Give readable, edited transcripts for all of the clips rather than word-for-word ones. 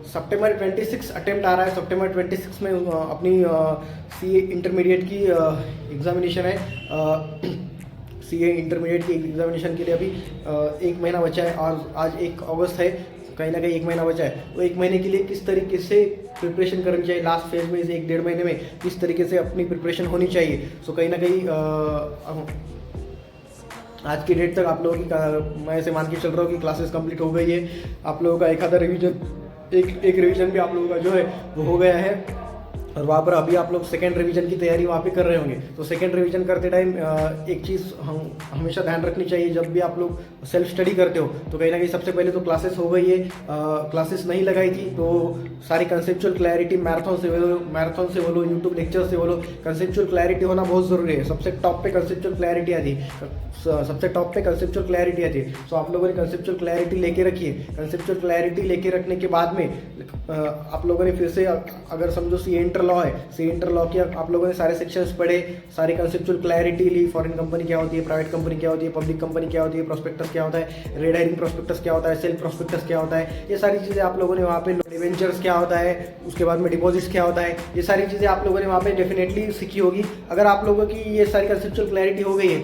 सितंबर 26 attempt आ रहा है। सितंबर 26 में अपनी सीए इंटरमीडिएट की एग्जामिनेशन है। सीए इंटरमीडिएट की एग्जामिनेशन के लिए अभी 1 महीना बचा है और आज 1 अगस्त है, कहीं ना कहीं 1 महीना बचा है। तो 1 महीने के लिए किस तरीके से प्रिपरेशन करनी चाहिए, लास्ट फेज में से 1-1.5 महीने में किस तरीके से अपनी प्रिपरेशन होनी चाहिए। सो कहीं ना कहीं आज की डेट तक आप लोगों की मैं ऐसे मान के चल रहा हूँ कि क्लासेस कंप्लीट हो गई है। आप लोगों का एक आधा रिवीजन एक रिवीजन भी आप लोगों का जो है वो हो गया है और वहाँ पर अभी आप लोग सेकेंड रिवीजन की तैयारी वहाँ पे कर रहे होंगे। तो सेकेंड रिवीजन करते टाइम एक चीज़ हम हमेशा ध्यान रखनी चाहिए, जब भी आप लोग सेल्फ स्टडी करते हो तो कहीं ना कहीं सबसे पहले तो क्लासेस हो गई है। क्लासेस नहीं लगाई थी तो सारी कंसेप्चुअल क्लैरिटी मैराथन से बोलो यूट्यूब लेक्चर से बोलो, कंसेप्चुअल क्लैरिटी होना बहुत ज़रूरी है। सबसे टॉप पे कंसेप्चुअल क्लैरिटी आती है। सो आप लोगों ने कंसेप्चुअल क्लैरिटी लेके रखिए। कंसेप्चुअल क्लैरिटी लेके रखने के बाद में आप लोगों ने फिर से अगर समझो सी इंटर लॉ है, सी इंटर लॉ के आप लोगों ने सारे सेक्शंस पढ़े, सारी कंसेप्चुअल क्लैरिटी ली, फॉरेन कंपनी क्या होती है, प्राइवेट कंपनी क्या होती है, पब्लिक कंपनी क्या होती है, प्रोस्पेक्टस क्या होता है, रेड हेरिंग प्रोस्पेक्टस क्या होता है, सेल्फ प्रोस्पेक्टस क्या होता है, ये सारी चीज़ें आप लोगों ने वहाँ पे, डिवेंचर्स क्या होता है, उसके बाद में डिपॉजिट्स क्या होता है, ये सारी चीज़ें आप लोगों ने वहाँ पे डेफिनेटली सीखी होगी। अगर आप लोगों की ये सारी कंसेप्चुअल क्लैरिटी हो गई है,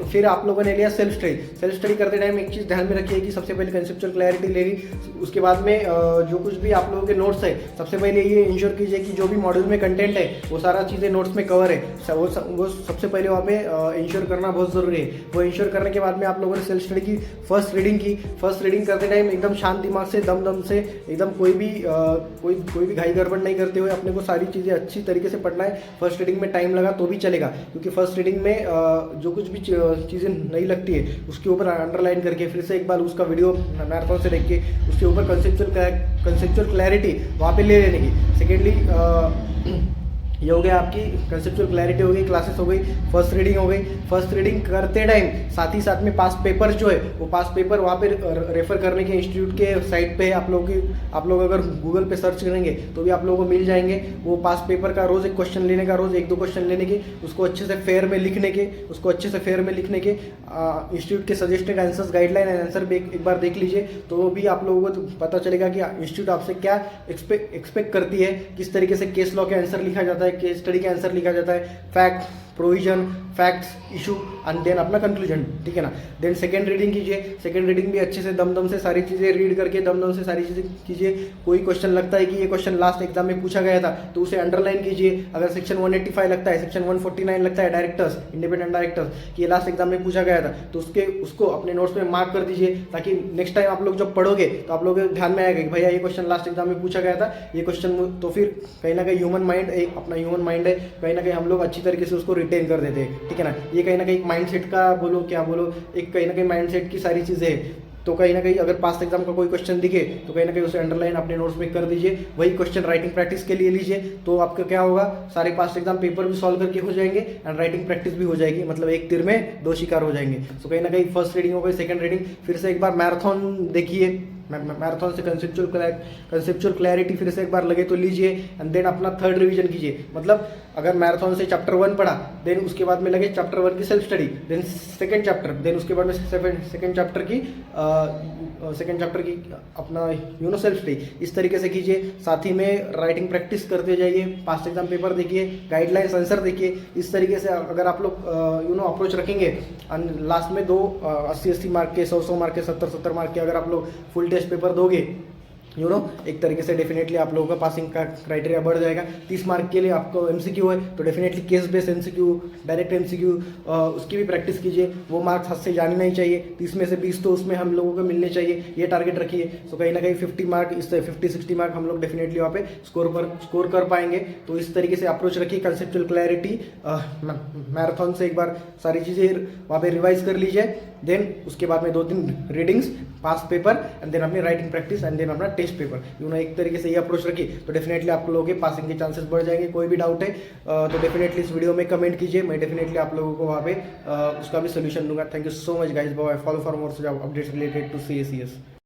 फिर आप लोगों ने लिया सेल्फ स्टडी करते टाइम एक चीज़ ध्यान में रखिए कि सबसे पहले कंसेप्चुअल क्लैरिटी ले ली, उसके बाद में जो कुछ भी आप लोगों के नोट्स है सबसे पहले ये इंश्योर कीजिए कि जो भी मॉड्यूल में कंटेंट है वो सारा चीज़ें नोट्स में कवर है। वो सबसे पहले वहाँ पे इंश्योर करना बहुत ज़रूरी है। वो इंश्योर करने के बाद में आप लोगों ने सेल्फ स्टडी की, फर्स्ट रीडिंग करते टाइम एकदम शांत दिमाग से दम से एकदम कोई भी घाई गड़बड़ नहीं करते हुए अपने को सारी चीज़ें अच्छी तरीके से पढ़ना है। फर्स्ट रीडिंग में टाइम लगा तो भी चलेगा, क्योंकि फर्स्ट रीडिंग में जो कुछ भी चीज़ें नहीं लगती है उसके ऊपर अंडरलाइन करके फिर से एक बार उसका वीडियो मैराथन से देख के उसके ऊपर कंसेप्चुअल क्लैरिटी वहाँ पे ले लेने की। सेकेंडली ये हो गया आपकी कंसेप्चुअल क्लैरिटी हो गई, क्लासेस हो गई, फर्स्ट रीडिंग हो गई। फर्स्ट रीडिंग करते टाइम साथ ही साथ में पास पेपर जो है वो पास पेपर वहाँ पे रेफर करने के इंस्टीट्यूट के साइट पे आप लोग अगर गूगल पे सर्च करेंगे तो भी आप लोगों को मिल जाएंगे। वो पास पेपर का रोज़ एक क्वेश्चन लेने का, रोज़ 1-2 क्वेश्चन लेने के, उसको अच्छे से फेयर में लिखने के इंस्टीट्यूट के suggested answers, guideline and answer भी एक बार देख लीजिए तो भी आप लोगों को पता चलेगा कि इंस्टीट्यूट आपसे क्या एक्सपेक्ट करती है, किस तरीके से केस लॉ के आंसर लिखा जाता है, केस स्टडी के आंसर लिखा जाता है, fact, provision, facts, issue and then अपना कंक्लूजन, ठीक है ना। देन सेकेंड रीडिंग कीजिए। सेकेंड रीडिंग भी अच्छे से दम से सारी चीज़ें रीड करके दम से सारी चीज़ें कीजिए। कोई क्वेश्चन लगता है कि ये क्वेश्चन लास्ट एग्जाम में पूछा गया था तो उसे अंडरलाइन कीजिए। अगर सेक्शन 185 लगता है, सेक्शन 149 लगता है डायरेक्टर्स, इंडिपेंडेंट डायरेक्टर्स कि ये लास्ट एग्जाम में पूछा गया था तो उसको अपने नोट्स में मार्क कर दीजिए, ताकि नेक्स्ट टाइम आप लोग जब पढ़ोगे तो आप लोगों के ध्यान में आएगा कि भैया ये क्वेश्चन लास्ट एग्जाम में पूछा गया था, ये क्वेश्चन। तो फिर कहीं ना कहीं ह्यूमन माइंड है, कहीं ना कहीं हम लोग अच्छी तरीके से उसको रिटेन कर देते हैं, ठीक है ना। ये कहीं ना कहीं माइंडसेट का बोलो एक कहीं ना कहीं माइंडसेट की सारी चीज़ें है। तो कहीं ना कहीं अगर पास्ट एग्जाम का कोई क्वेश्चन दिखे तो कहीं ना कहीं उसे अंडरलाइन अपने नोट्स में कर दीजिए। वही क्वेश्चन राइटिंग प्रैक्टिस के लिए लीजिए तो आपका क्या होगा, सारे पास्ट एग्जाम पेपर भी सॉल्व करके हो जाएंगे एंड राइटिंग प्रैक्टिस भी हो जाएगी। मतलब एक तीर में 2 शिकार हो जाएंगे। तो कहीं ना कहीं फर्स्ट रीडिंग हो गई, सेकंड रीडिंग फिर से एक बार मैराथन देखिए, मैराथन से कंसेप्चुअल क्लैरिटी फिर से एक बार लगे तो लीजिए एंड देन अपना थर्ड रिवीजन कीजिए। मतलब अगर मैराथन से चैप्टर 1 पढ़ा, देन उसके बाद में लगे चैप्टर 1 की self study, then second chapter, then उसके बाद में सेकंड चैप्टर की अपना सेल्फ स्टडी, इस तरीके से कीजिए। साथ ही में राइटिंग प्रैक्टिस करते जाइए, पास्ट एग्जाम पेपर देखिए, गाइडलाइंस आंसर देखिए। इस तरीके से अगर आप लोग अप्रोच रखेंगे एंड लास्ट में 80 मार्क के, 100 मार्क के, 70 मार्क के अगर आप लोग फुल टेस्ट पेपर दोगे, एक तरीके से डेफिनेटली आप लोगों का पासिंग का क्राइटेरिया बढ़ जाएगा। 30 मार्क के लिए आपको एमसीक्यू है तो definitely case based MCQ, direct MCQ, उसकी भी प्रैक्टिस कीजिए। वो मार्क्स हाथ से जाने नहीं चाहिए, 30 में से 20 तो उसमें हम लोगों को मिलने चाहिए, ये टारगेट रखिए। तो कहीं ना कहीं 50 मार्क, इस 50-60 मार्क हम लोग डेफिनेटली वहाँ पे स्कोर कर पाएंगे। तो इस तरीके से अप्रोच रखिए। कंसेप्चुअल क्लैरिटी मैराथन से एक बार सारी चीज़ें वहाँ पे रिवाइज कर लीजिए। देन उसके बाद में 2-3 readings, pass paper and then अपनी राइटिंग प्रैक्टिस एंड देन अपना टेस्ट पेपर, एक तरीके से ये अप्रोच रखिए तो डेफिनेटली आप लोगों के पासिंग के चांसेस बढ़ जाएंगे। कोई भी डाउट है तो डेफिनेटली इस वीडियो में कमेंट कीजिए, मैं डेफिनेटली आप लोगों को वहाँ पे उसका भी सोल्यूशन दूंगा। Thank you so much guys, bye. Follow for more updates related to CACS।